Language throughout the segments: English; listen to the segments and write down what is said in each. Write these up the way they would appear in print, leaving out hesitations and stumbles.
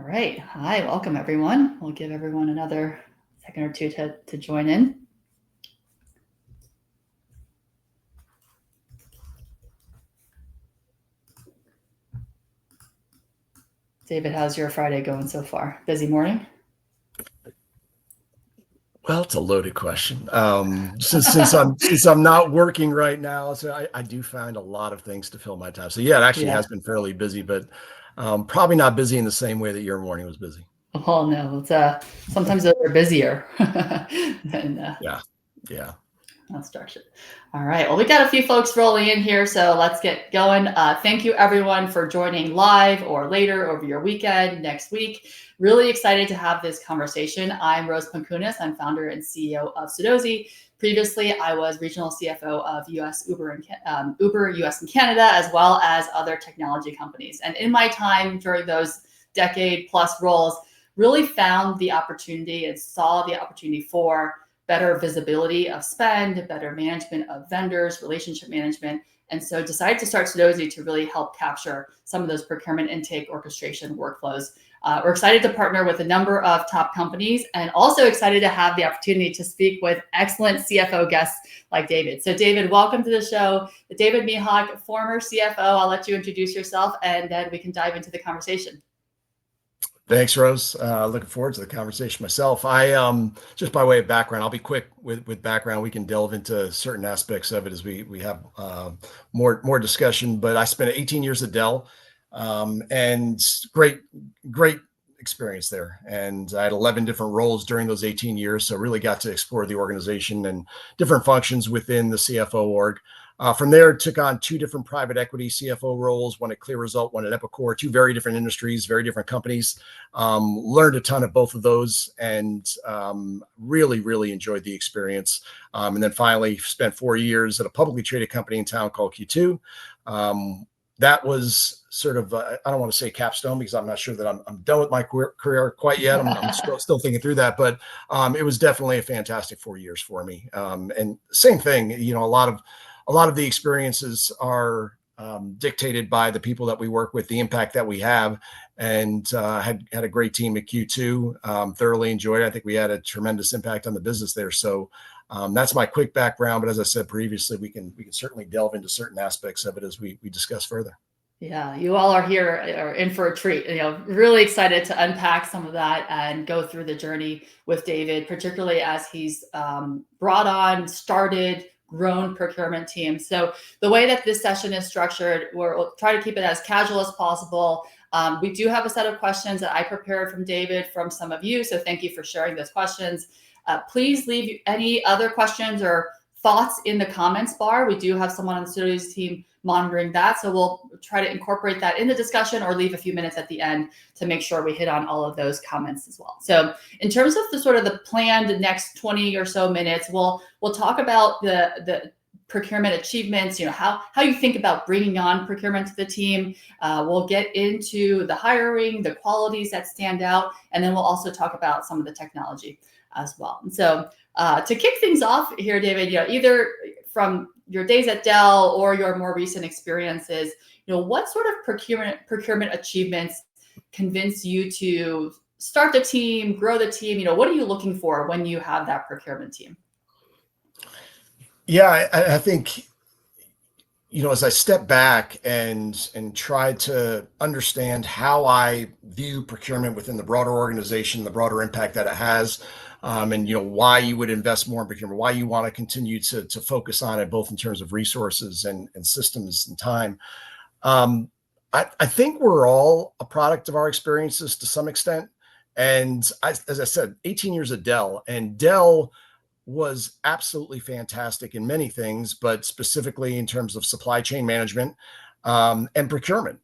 All right. Hi, welcome everyone. We'll give everyone another second or two to join in. David, how's your Friday going so far? Busy morning? Well, it's a loaded question. Since I'm not working right now, so I do find a lot of things to fill my time. So yeah, it actually has been fairly busy, but probably not busy in the same way that your morning was busy. Oh no, it's sometimes they're busier than Yeah. structured. All right. Well, we got a few folks rolling in here, so let's get going. Thank you everyone for joining live or later over your weekend next week. Really excited to have this conversation. I'm Rose Pankunas. I'm founder and CEO of Sudozi. Previously, I was regional CFO of Uber US and Canada, as well as other technology companies. And in my time during those decade plus roles, really found the opportunity and saw the opportunity for better visibility of spend, better management of vendors, relationship management. And so decided to start Sudozi to really help capture some of those procurement intake orchestration workflows. We're excited to partner with a number of top companies and also excited to have the opportunity to speak with excellent CFO guests like David. So David, welcome to the show. David Mehok, former CFO. I'll let you introduce yourself and then we can dive into the conversation. Thanks, Rose. Looking forward to the conversation myself. I just by way of background, I'll be quick with background. We can delve into certain aspects of it as we have more discussion. But I spent 18 years at Dell, and great experience there. And I had 11 different roles during those 18 years, so really got to explore the organization and different functions within the CFO org. From there, took on two different private equity CFO roles, one at Clear Result, one at Epicor, two very different industries, very different companies. Learned a ton of both of those and really enjoyed the experience. And then finally spent 4 years at a publicly traded company in town called Q2. That was sort of, I don't want to say capstone because I'm not sure that I'm done with my career quite yet. I'm still thinking through that, but it was definitely a fantastic 4 years for me. And same thing, a lot of the experiences are dictated by the people that we work with, the impact that we have, and had a great team at Q2. Thoroughly enjoyed it. I think we had a tremendous impact on the business there. So that's my quick background. But as I said previously, we can certainly delve into certain aspects of it as we discuss further. Yeah, you all are here or in for a treat. Really excited to unpack some of that and go through the journey with David, particularly as he's grown procurement teams. So the way that this session is structured, we'll try to keep it as casual as possible. We do have a set of questions that I prepared from David from some of you. So thank you for sharing those questions. Please leave any other questions or thoughts in the comments bar. We do have someone on the Studios team monitoring that. So we'll try to incorporate that in the discussion or leave a few minutes at the end to make sure we hit on all of those comments as well. So in terms of the planned next 20 or so minutes, we'll talk about the procurement achievements, how you think about bringing on procurement to the team. We'll get into the hiring, the qualities that stand out, and then we'll also talk about some of the technology as well. And so to kick things off here, David, either from your days at Dell or your more recent experiences, what sort of procurement achievements convince you to start the team, grow the team? What are you looking for when you have that procurement team? Yeah, I think, as I step back and try to understand how I view procurement within the broader organization, the broader impact that it has, and why you would invest more in procurement, why you want to continue to focus on it, both in terms of resources and systems and time. I think we're all a product of our experiences to some extent. And as I said, 18 years at Dell, and Dell was absolutely fantastic in many things, but specifically in terms of supply chain management and procurement.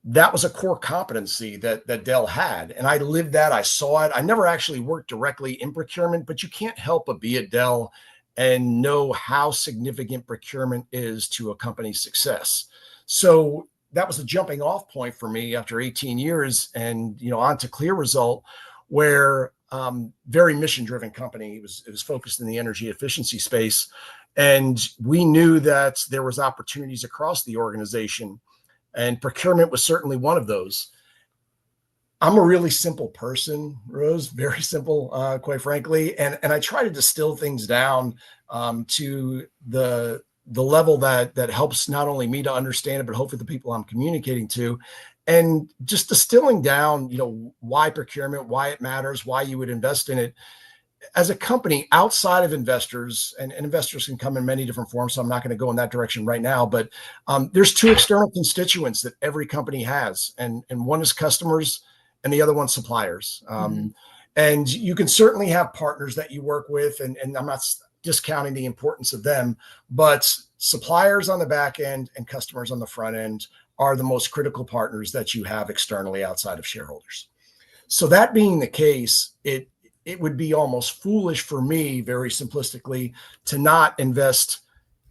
That was a core competency that Dell had. And I lived that. I saw it. I never actually worked directly in procurement, but you can't help but be at Dell and know how significant procurement is to a company's success. So that was the jumping off point for me after 18 years and, on to Clear Result, where very mission-driven company. It was focused in the energy efficiency space. And we knew that there was opportunities across the organization, and procurement was certainly one of those. I'm a really simple person, Rose, very simple, quite frankly. And I try to distill things down to the level that helps not only me to understand it, but hopefully the people I'm communicating to. And just distilling down, why procurement, why it matters, why you would invest in it as a company outside of investors, and investors can come in many different forms, so I'm not going to go in that direction right now, but there's two external constituents that every company has, and one is customers and the other one's suppliers. And you can certainly have partners that you work with, and I'm not discounting the importance of them, but suppliers on the back end and customers on the front end are the most critical partners that you have externally outside of shareholders. So that being the case, it would be almost foolish for me, very simplistically, to not invest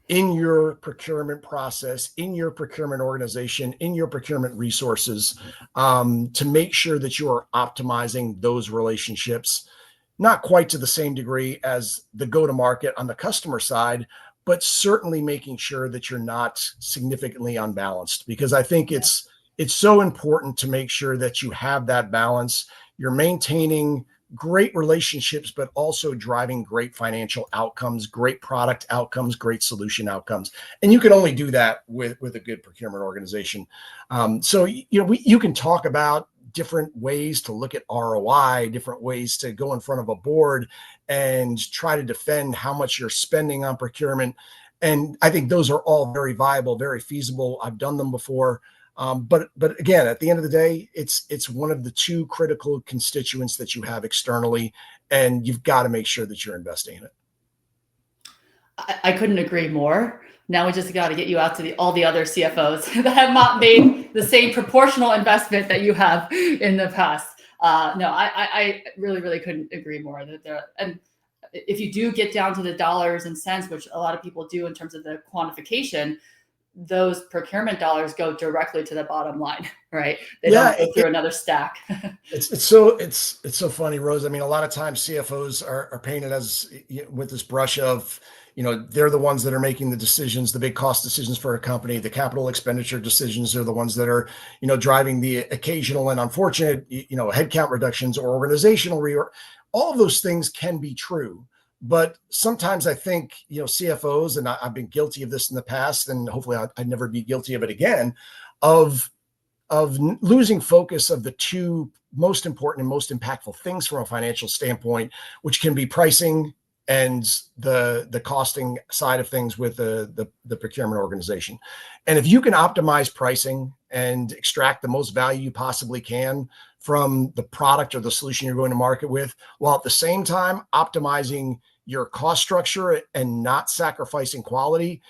in your procurement process, in your procurement organization, in your procurement resources, to make sure that you are optimizing those relationships, not quite to the same degree as the go-to-market on the customer side, but certainly making sure that you're not significantly unbalanced, because I think it's so important to make sure that you have that balance. You're maintaining great relationships, but also driving great financial outcomes, great product outcomes, great solution outcomes. And you can only do that with a good procurement organization. So, you can talk about different ways to look at ROI, different ways to go in front of a board and try to defend how much you're spending on procurement. And I think those are all very viable, very feasible. I've done them before. But again, at the end of the day, it's one of the two critical constituents that you have externally, and you've got to make sure that you're investing in it. I couldn't agree more. Now we just got to get you out to all the other CFOs that have not made the same proportional investment that you have in the past. No, I really, really couldn't agree more. And if you do get down to the dollars and cents, which a lot of people do in terms of the quantification, those procurement dollars go directly to the bottom line, right? They don't go through another stack. It's so funny, Rose. I mean, a lot of times CFOs are painted as with this brush of, they're the ones that are making the decisions, the big cost decisions for a company. The capital expenditure decisions are the ones that are, driving the occasional and unfortunate, headcount reductions or organizational reorg. All of those things can be true. But sometimes I think, CFOs, and I've been guilty of this in the past, and hopefully I'd never be guilty of it again, of losing focus of the two most important and most impactful things from a financial standpoint, which can be pricing and the costing side of things with the procurement organization. And if you can optimize pricing and extract the most value you possibly can from the product or the solution you're going to market with, while at the same time optimizing your cost structure and not sacrificing quality,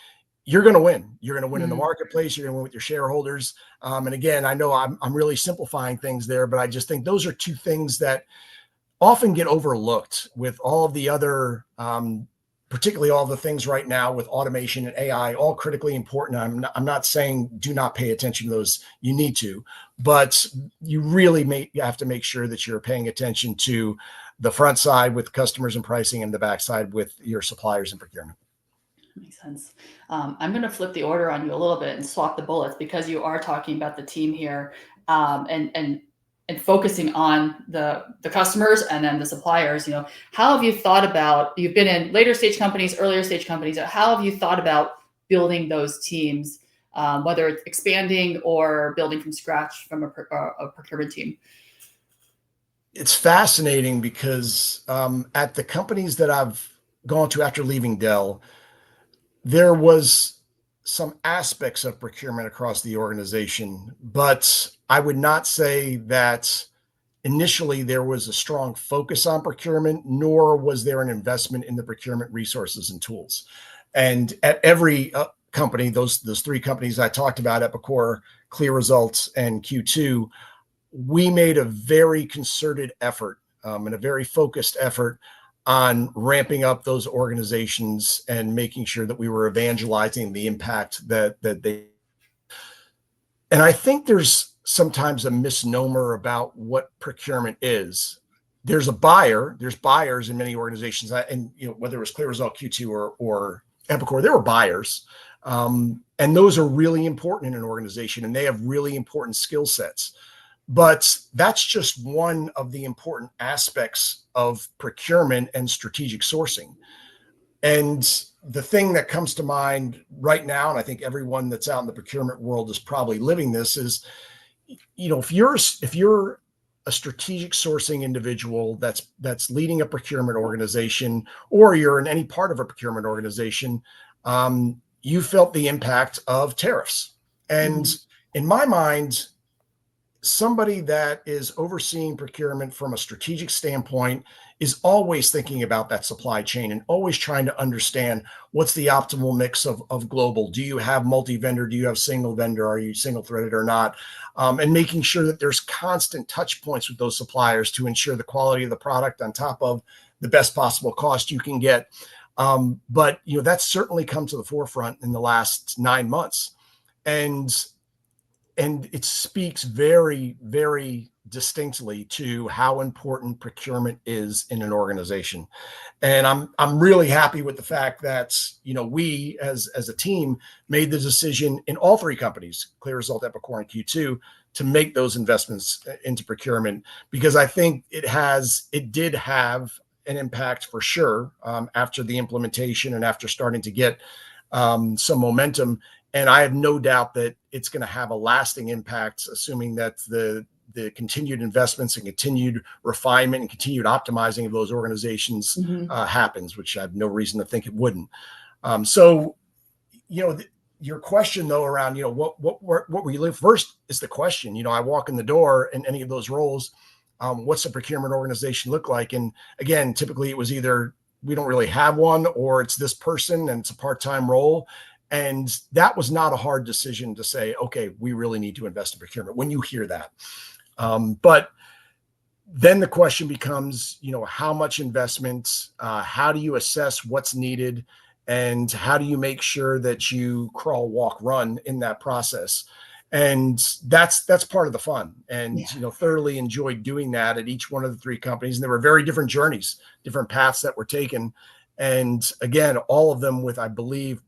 you're going to win. You're going to win in the marketplace. You're going to win with your shareholders. And again, I know I'm really simplifying things there, but I just think those are two things that often get overlooked with all of the other, particularly all the things right now with automation and AI, all critically important. I'm not saying do not pay attention to those. You need to, but you really have to make sure that you're paying attention to the front side with customers and pricing and the back side with your suppliers and procurement. Makes sense. I'm going to flip the order on you a little bit and swap the bullets, because you are talking about the team here, and focusing on the customers and then the suppliers. How have you thought about, you've been in later stage companies, earlier stage companies, how have you thought about building those teams, whether it's expanding or building from scratch from a procurement team? It's fascinating because at the companies that I've gone to after leaving Dell, there was some aspects of procurement across the organization, but I would not say that initially there was a strong focus on procurement, nor was there an investment in the procurement resources and tools. And at every company, those three companies I talked about, Epicor, Clear Results, and Q2, we made a very concerted effort and a very focused effort on ramping up those organizations and making sure that we were evangelizing the impact that they. And I think there's sometimes a misnomer about what procurement is. There's a buyer, there's buyers in many organizations, and whether it was Clear Result, Q2, or Epicor, there were buyers. And those are really important in an organization, and they have really important skill sets. But that's just one of the important aspects of procurement and strategic sourcing. And the thing that comes to mind right now, and I think everyone that's out in the procurement world is probably living this, is, if you're a strategic sourcing individual that's leading a procurement organization, or you're in any part of a procurement organization, you felt the impact of tariffs. And in my mind, somebody that is overseeing procurement from a strategic standpoint is always thinking about that supply chain and always trying to understand what's the optimal mix of global. Do you have multi-vendor? Do you have single vendor? Are you single threaded or not? And making sure that there's constant touch points with those suppliers to ensure the quality of the product on top of the best possible cost you can get. But that's certainly come to the forefront in the last 9 months. And it speaks very, very distinctly to how important procurement is in an organization. And I'm really happy with the fact that, we as a team made the decision in all 3 companies, ClearResult, Epicor, and Q2, to make those investments into procurement, because I think it did have an impact for sure after the implementation and after starting to get some momentum. And I have no doubt that it's going to have a lasting impact, assuming that the continued investments and continued refinement and continued optimizing of those organizations happens, which I have no reason to think it wouldn't. So, your question though around, what were you live first is the question. I walk in the door in any of those roles. What's a procurement organization look like? And again, typically it was either we don't really have one, or it's this person and it's a part-time role. And that was not a hard decision to say, okay, we really need to invest in procurement when you hear that. But then the question becomes, how much investment, how do you assess what's needed, and how do you make sure that you crawl, walk, run in that process? And that's part of the fun. And, thoroughly enjoyed doing that at each one of the 3 companies. And there were very different journeys, different paths that were taken. And again, all of them with, I believe,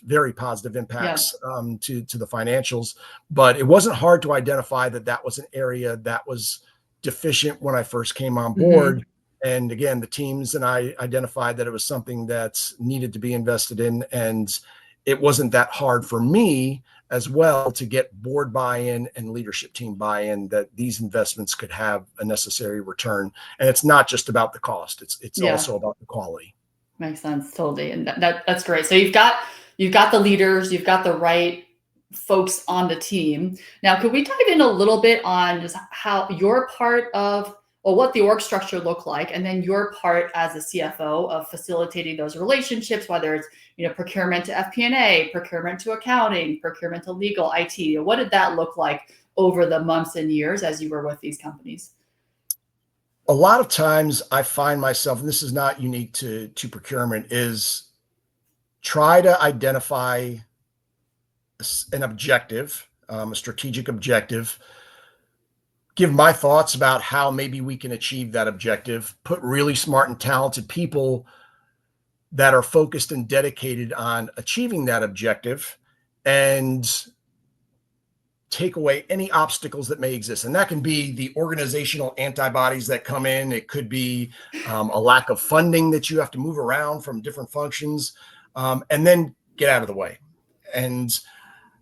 very positive impacts to the financials. But it wasn't hard to identify that was an area that was deficient when I first came on board. And again, the teams and I identified that it was something that needed to be invested in. And it wasn't that hard for me as well to get board buy-in and leadership team buy-in that these investments could have a necessary return. And it's not just about the cost. It's also about the quality. Makes sense. Totally. And that's great. So you've got the leaders, you've got the right folks on the team. Now, could we dive in a little bit on just how your part of, or what the org structure looked like, and then your part as a CFO of facilitating those relationships, whether it's, procurement to FP&A, procurement to accounting, procurement to legal, IT. What did that look like over the months and years as you were with these companies? A lot of times I find myself, and this is not unique to procurement, is try to identify an objective, a strategic objective, give my thoughts about how maybe we can achieve that objective, put really smart and talented people that are focused and dedicated on achieving that objective, and take away any obstacles that may exist. And that can be the organizational antibodies that come in. It could be a lack of funding that you have to move around from different functions, and then get out of the way. And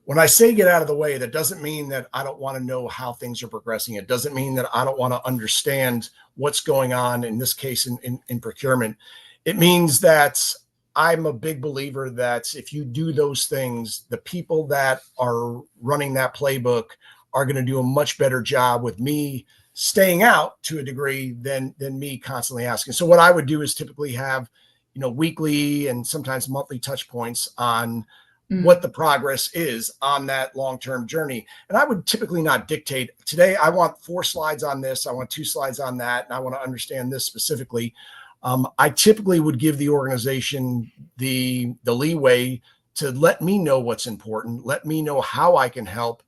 when I say get out of the way, that doesn't mean that I don't want to know how things are progressing. It doesn't mean that I don't want to understand what's going on, in this case, in procurement. It means that I'm a big believer that if you do those things, the people that are running that playbook are going to do a much better job with me staying out to a degree than me constantly asking. So what I would do is typically have, weekly and sometimes monthly touch points on what the progress is on that long-term journey. And I would typically not dictate, today I want 4 slides on this, I want 2 slides on that, and I want to understand this specifically. I typically would give the organization the leeway to let me know what's important, let me know how I can help,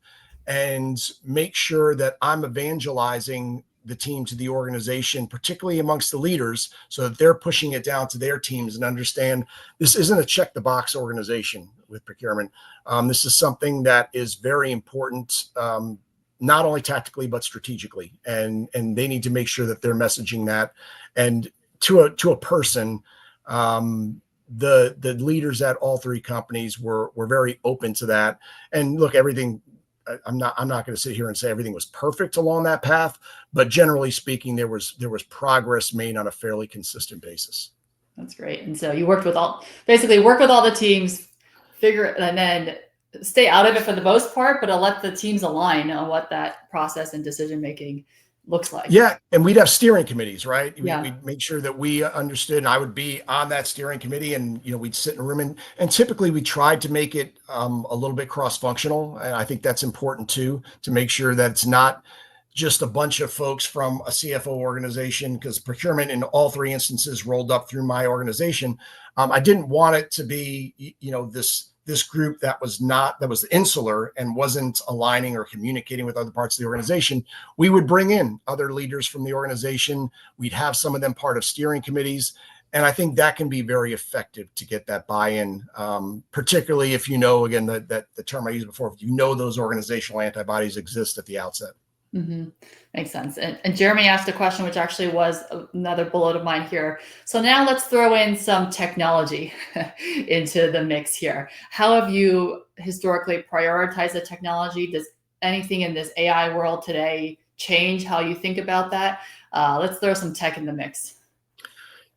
and make sure that I'm evangelizing the team to the organization, particularly amongst the leaders, so that they're pushing it down to their teams and understand this isn't a check the box organization with procurement. This is something that is very important, not only tactically but strategically, and they need to make sure that they're messaging that. And to a person, the leaders at all three companies were very open to that. And look, everything, I'm not going to sit here and say everything was perfect along that path, but generally speaking, there was progress made on a fairly consistent basis. That's great. And so you work with all the teams, and then stay out of it for the most part, but I'll let the teams align on what that process and decision making looks like. Yeah. And we'd have steering committees, right? Yeah. We'd make sure that we understood, and I would be on that steering committee, and, we'd sit in a room, and typically we tried to make it a little bit cross-functional. And I think that's important too, to make sure that it's not just a bunch of folks from a CFO organization, because procurement in all three instances rolled up through my organization. I didn't want it to be, this group that was insular and wasn't aligning or communicating with other parts of the organization. We would bring in other leaders from the organization. We'd have some of them part of steering committees. And I think that can be very effective to get that buy-in, particularly if again, that the term I used before, if those organizational antibodies exist at the outset. Mm-hmm. Makes sense. And Jeremy asked a question, which actually was another bullet of mine here. So now let's throw in some technology into the mix here. How have you historically prioritized the technology? Does anything in this AI world today change how you think about that? Let's throw some tech in the mix.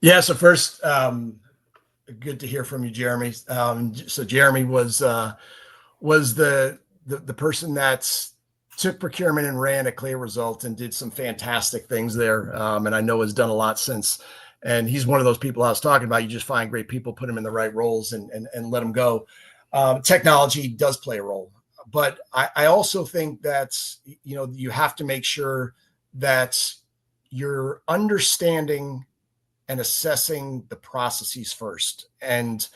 Yeah. So first, good to hear from you, Jeremy. So Jeremy was the person that's took procurement and ran a Clear Result and did some fantastic things there. And I know has done a lot since. And he's one of those people I was talking about. You just find great people, put them in the right roles, and let them go. Technology does play a role. But I also think that, you have to make sure that you're understanding and assessing the processes first. And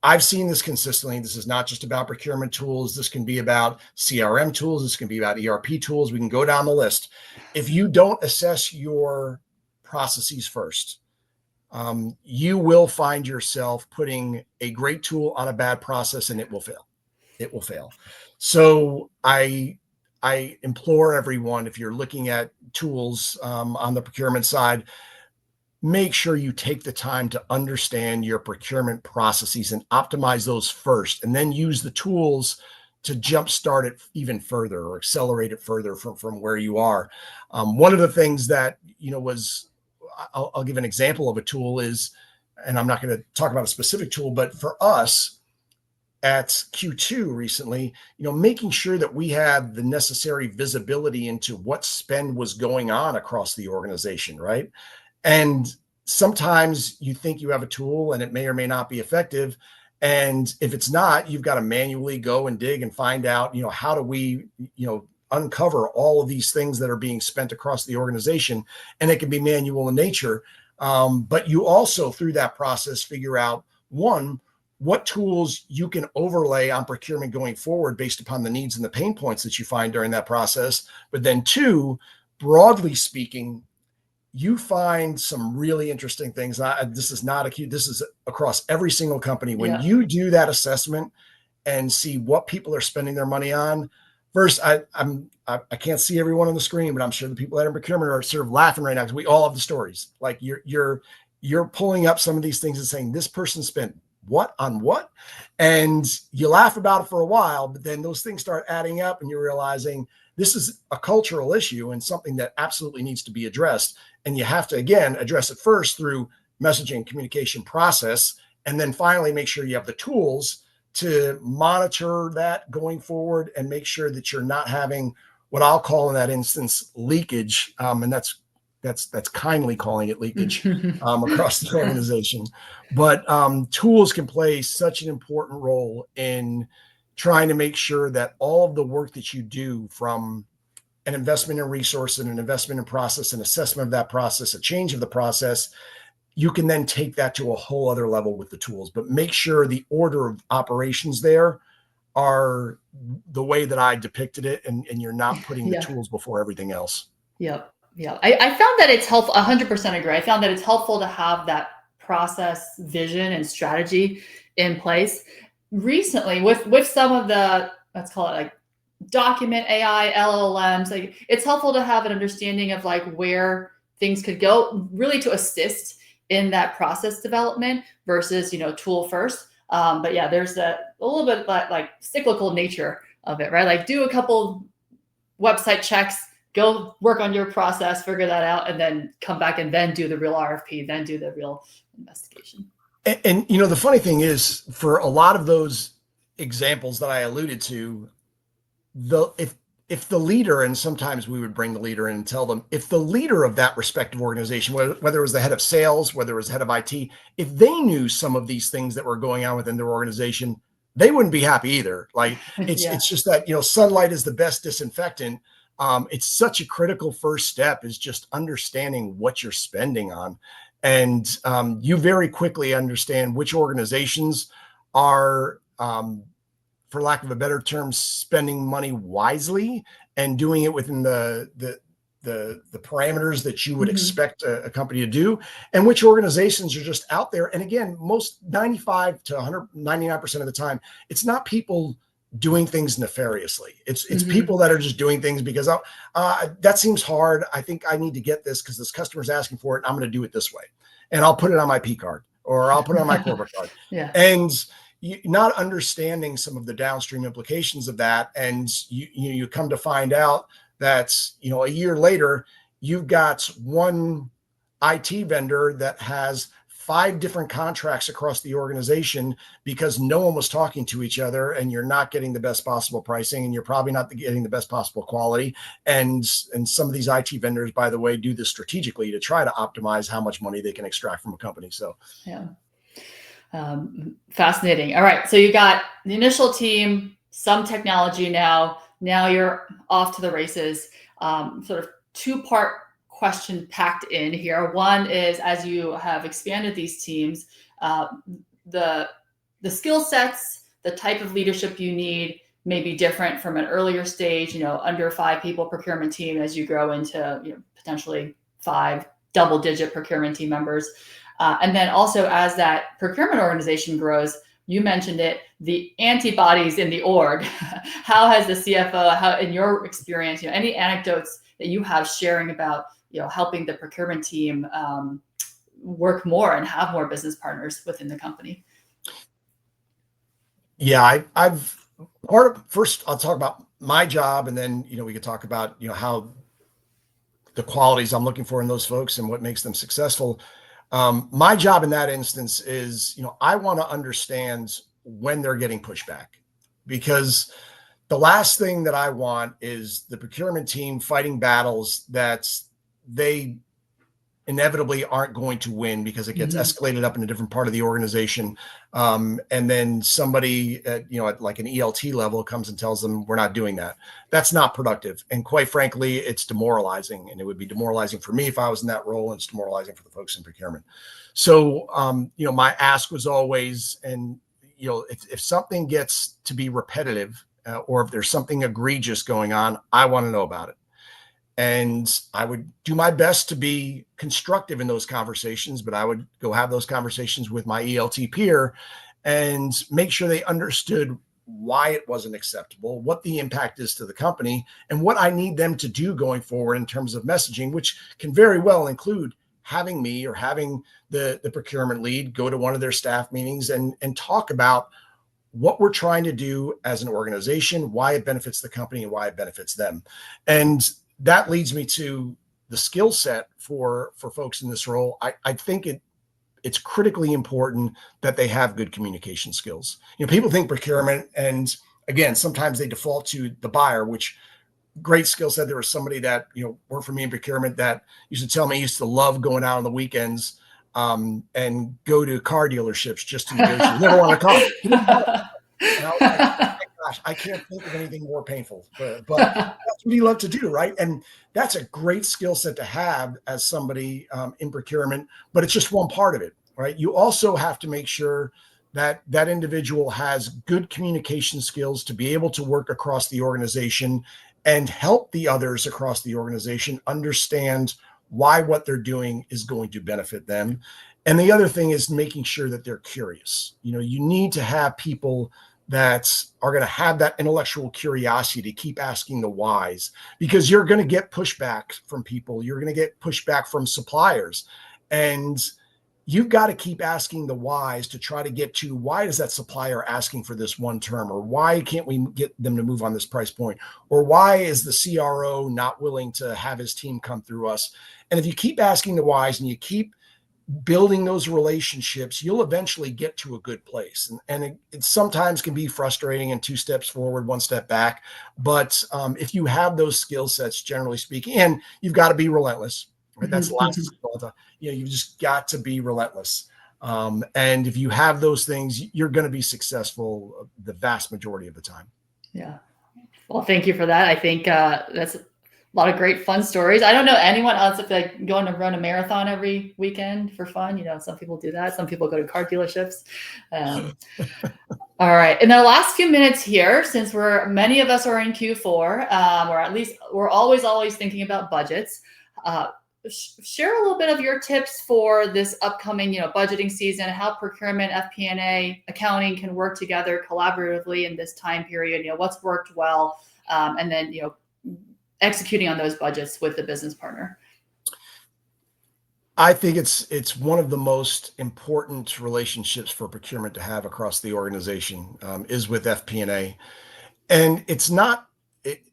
I've seen this consistently. This is not just about procurement tools. This can be about CRM tools. This can be about ERP tools. We can go down the list. If you don't assess your processes first, you will find yourself putting a great tool on a bad process, and it will fail. It will fail. So I implore everyone, if you're looking at tools on the procurement side, make sure you take the time to understand your procurement processes and optimize those first, and then use the tools to jumpstart it even further or accelerate it further from where you are. One of the things that, I'll give an example of a tool is, and I'm not going to talk about a specific tool, but for us at Q2 recently, making sure that we had the necessary visibility into what spend was going on across the organization, right? And sometimes you think you have a tool and it may or may not be effective. And if it's not, you've got to manually go and dig and find out, how do we, uncover all of these things that are being spent across the organization. And it can be manual in nature. But you also, through that process, figure out, one, what tools you can overlay on procurement going forward based upon the needs and the pain points that you find during that process. But then two, broadly speaking, you find some really interesting things. This is not acute. This is across every single company. When you do that assessment and see what people are spending their money on, first, I can't see everyone on the screen, but I'm sure the people that are in procurement are sort of laughing right now because we all have the stories. Like you're pulling up some of these things and saying, this person spent what on what? And you laugh about it for a while, but then those things start adding up and you're realizing this is a cultural issue and something that absolutely needs to be addressed. And you have to, again, address it first through messaging communication process, and then finally make sure you have the tools to monitor that going forward and make sure that you're not having what I'll call in that instance leakage. And that's kindly calling it leakage across the organization. But tools can play such an important role in trying to make sure that all of the work that you do, from an investment in resource and an investment in process, an assessment of that process, a change of the process, you can then take that to a whole other level with the tools. But make sure the order of operations there are the way that I depicted it, and you're not putting the tools before everything else. Yep. Yeah. I found that it's helpful. 100% agree. I found that it's helpful to have that process, vision, and strategy in place. Recently, with some of the, let's call it like document AI, LLMs. Like, it's helpful to have an understanding of like where things could go, really to assist in that process development versus, tool first. But yeah, there's a little bit like cyclical nature of it, right? Like, do a couple website checks, go work on your process, figure that out, and then come back and then do the real RFP, then do the real investigation. And the funny thing is, for a lot of those examples that I alluded to, if the leader, and sometimes we would bring the leader in and tell them, if the leader of that respective organization, whether it was the head of sales, whether it was head of IT, if they knew some of these things that were going on within their organization, they wouldn't be happy either. Like, it's just that, sunlight is the best disinfectant. It's such a critical first step, is just understanding what you're spending on. And you very quickly understand which organizations are, for lack of a better term, spending money wisely and doing it within the parameters that you would expect a company to do, and which organizations are just out there. And again, most 95 to 199% of the time, it's not people doing things nefariously. It's people that are just doing things because that seems hard. I think I need to get this because this customer's asking for it. And I'm going to do it this way, and I'll put it on my P card, or I'll put it on my corporate card. And not understanding some of the downstream implications of that. And you come to find out that, a year later, you've got one IT vendor that has 5 different contracts across the organization because no one was talking to each other, and you're not getting the best possible pricing, and you're probably not getting the best possible quality. And some of these IT vendors, by the way, do this strategically to try to optimize how much money they can extract from a company. So, yeah. Fascinating. All right. So you got the initial team, some technology now you're off to the races. Sort of 2-part question packed in here. One is, as you have expanded these teams, the skill sets, the type of leadership you need may be different from an earlier stage, under 5 people procurement team, as you grow into, potentially 5 double-digit procurement team members. And then also, as that procurement organization grows, you mentioned it, the antibodies in the org. How has the CFO, in your experience, any anecdotes that you have sharing about, helping the procurement team work more and have more business partners within the company? Yeah, first I'll talk about my job, and then, we could talk about, how the qualities I'm looking for in those folks and what makes them successful. My job in that instance is, I want to understand when they're getting pushback, because the last thing that I want is the procurement team fighting battles that they inevitably aren't going to win because it gets escalated up in a different part of the organization. And then somebody at, like an ELT level comes and tells them, we're not doing that. That's not productive. And quite frankly, it's demoralizing, and it would be demoralizing for me if I was in that role, and it's demoralizing for the folks in procurement. So, my ask was always, and, if something gets to be repetitive, or if there's something egregious going on, I want to know about it. And I would do my best to be constructive in those conversations, but I would go have those conversations with my ELT peer and make sure they understood why it wasn't acceptable, what the impact is to the company, and what I need them to do going forward in terms of messaging, which can very well include having me or having the procurement lead go to one of their staff meetings and talk about what we're trying to do as an organization, why it benefits the company and why it benefits them. And that leads me to the skill set for folks in this role. I think it's critically important that they have good communication skills. People think procurement, and again, sometimes they default to the buyer, which great skill set. There was somebody that, worked for me in procurement that used to tell me he used to love going out on the weekends and go to car dealerships just to negotiate. Never want to car. And I was like, oh my gosh, I can't think of anything more painful, but that's what he loved to do, right? And that's a great skill set to have as somebody in procurement, but it's just one part of it, right? You also have to make sure that that individual has good communication skills to be able to work across the organization and help the others across the organization understand why what they're doing is going to benefit them. And the other thing is making sure that they're curious. You need to have people that are going to have that intellectual curiosity to keep asking the whys, because you're going to get pushback from people. You're going to get pushback from suppliers, and you've got to keep asking the whys to try to get to, why is that supplier asking for this one term? Or why can't we get them to move on this price point? Or why is the CRO not willing to have his team come through us? And if you keep asking the whys and you keep building those relationships, you'll eventually get to a good place. And it sometimes can be frustrating and 2 steps forward, 1 step back. But if you have those skill sets, generally speaking, and you've got to be relentless, right? That's the last thing. You've just got to be relentless. And if you have those things, you're going to be successful the vast majority of the time. Yeah. Well, thank you for that. I think that's a lot of great fun stories. I don't know anyone else if they're going to run a marathon every weekend for fun. Some people do that. Some people go to car dealerships. All right. In the last few minutes here, since many of us are in Q4, or at least we're always thinking about budgets. Share a little bit of your tips for this upcoming, budgeting season, how procurement, FP&A, accounting can work together collaboratively in this time period. What's worked well, and then executing on those budgets with the business partner. I think it's one of the most important relationships for procurement to have across the organization, is with FP&A, and it's not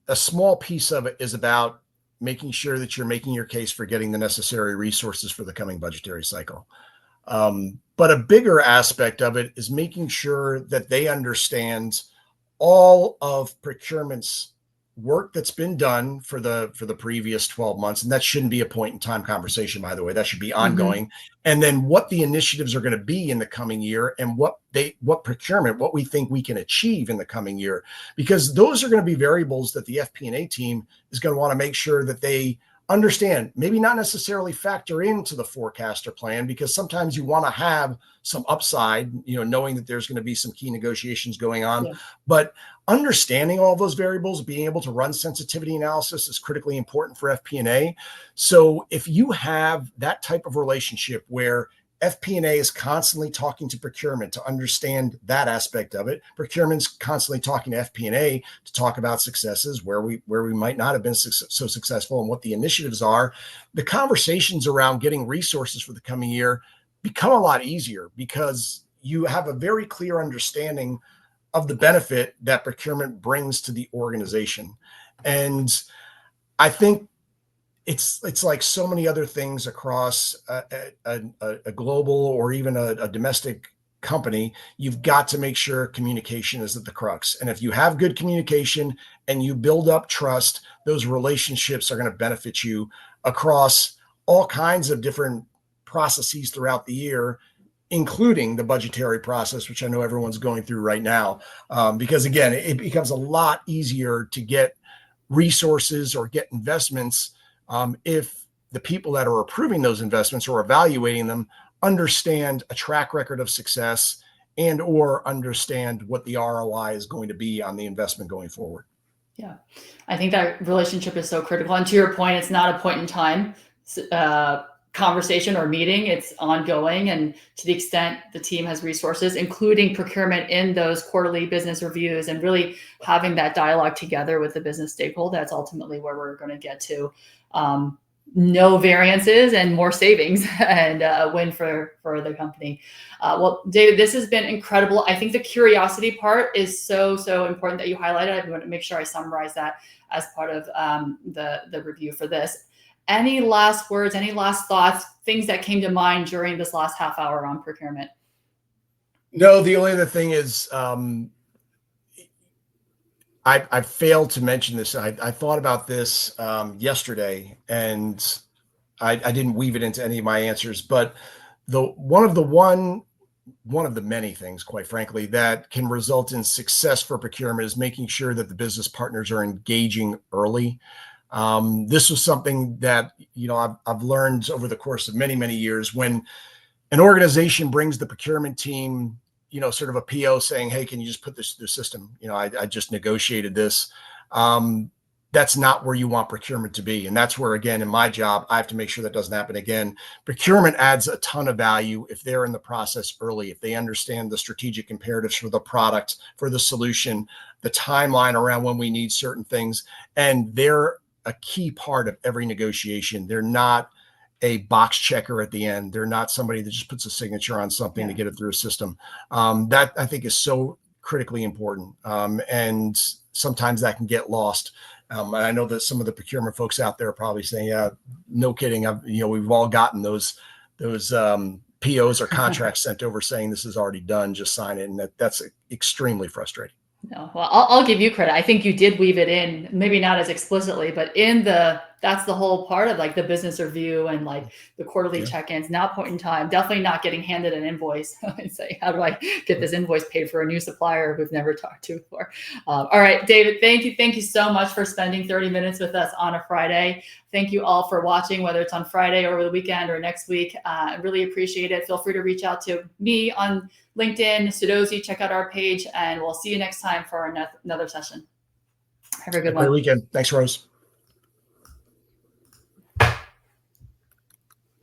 a small piece of it is about making sure that you're making your case for getting the necessary resources for the coming budgetary cycle. But a bigger aspect of it is making sure that they understand all of procurement's work that's been done for the previous 12 months. And that shouldn't be a point in time conversation, by the way. That should be ongoing. And then what the initiatives are going to be in the coming year, and what we think we can achieve in the coming year, because those are going to be variables that the FP&A team is going to want to make sure that they understand, maybe not necessarily factor into the forecast or plan, because sometimes you want to have some upside, knowing that there's going to be some key negotiations going on. Yeah. But understanding all those variables, being able to run sensitivity analysis is critically important for FP&A. So if you have that type of relationship where FP&A is constantly talking to procurement to understand that aspect of it, procurement's constantly talking to FP&A to talk about successes, where we might not have been so successful, and what the initiatives are, the conversations around getting resources for the coming year become a lot easier, because you have a very clear understanding of the benefit that procurement brings to the organization. And I think it's like so many other things across a global or even a domestic company. You've got to make sure communication is at the crux. And if you have good communication and you build up trust, those relationships are going to benefit you across all kinds of different processes throughout the year, including the budgetary process, which I know everyone's going through right now. Because again, it becomes a lot easier to get resources or get investments if the people that are approving those investments or evaluating them understand a track record of success and or understand what the ROI is going to be on the investment going forward. Yeah, I think that relationship is so critical. And to your point, it's not a point in time conversation or meeting, it's ongoing. And to the extent the team has resources, including procurement in those quarterly business reviews, and really having that dialogue together with the business stakeholder, that's ultimately where we're going to get to no variances and more savings, and a win for the company. Well, David, this has been incredible. I think the curiosity part is so important that you highlighted. I want to make sure I summarize that as part of the review for this. Any last words, any last thoughts, things that came to mind during this last half hour on procurement? No, the only other thing is I failed to mention this. I thought about this yesterday, and I didn't weave it into any of my answers. But one of the many things, quite frankly, that can result in success for procurement is making sure that the business partners are engaging early. This was something that I've learned over the course of many years. When an organization brings the procurement team, sort of a PO saying, "Hey, can you just put this through the system? I just negotiated this." that's not where you want procurement to be. And that's where, again, in my job, I have to make sure that doesn't happen again. Procurement adds a ton of value if they're in the process early, if they understand the strategic imperatives for the product, for the solution, the timeline around when we need certain things. And they're a key part of every negotiation. They're not a box checker at the end. They're not somebody that just puts a signature on something to get it through a system. That I think is so critically important. And sometimes that can get lost. And I know that some of the procurement folks out there are probably saying, "Yeah, no kidding." We've all gotten those POs or contracts sent over saying this is already done. Just sign it, and that's extremely frustrating. No, well, I'll give you credit. I think you did weave it in, maybe not as explicitly, but that's the whole part of like the business review and like the quarterly check-ins. Now, point in time, definitely not getting handed an invoice and say, how do I get this invoice paid for a new supplier we've never talked to before? All right, David, thank you so much for spending 30 minutes with us on a Friday. Thank you all for watching, whether it's on Friday or over the weekend or next week. I really appreciate it. Feel free to reach out to me on LinkedIn, Sudosi, check out our page, and we'll see you next time for another session. Have a good one. Great weekend. Thanks, Rose.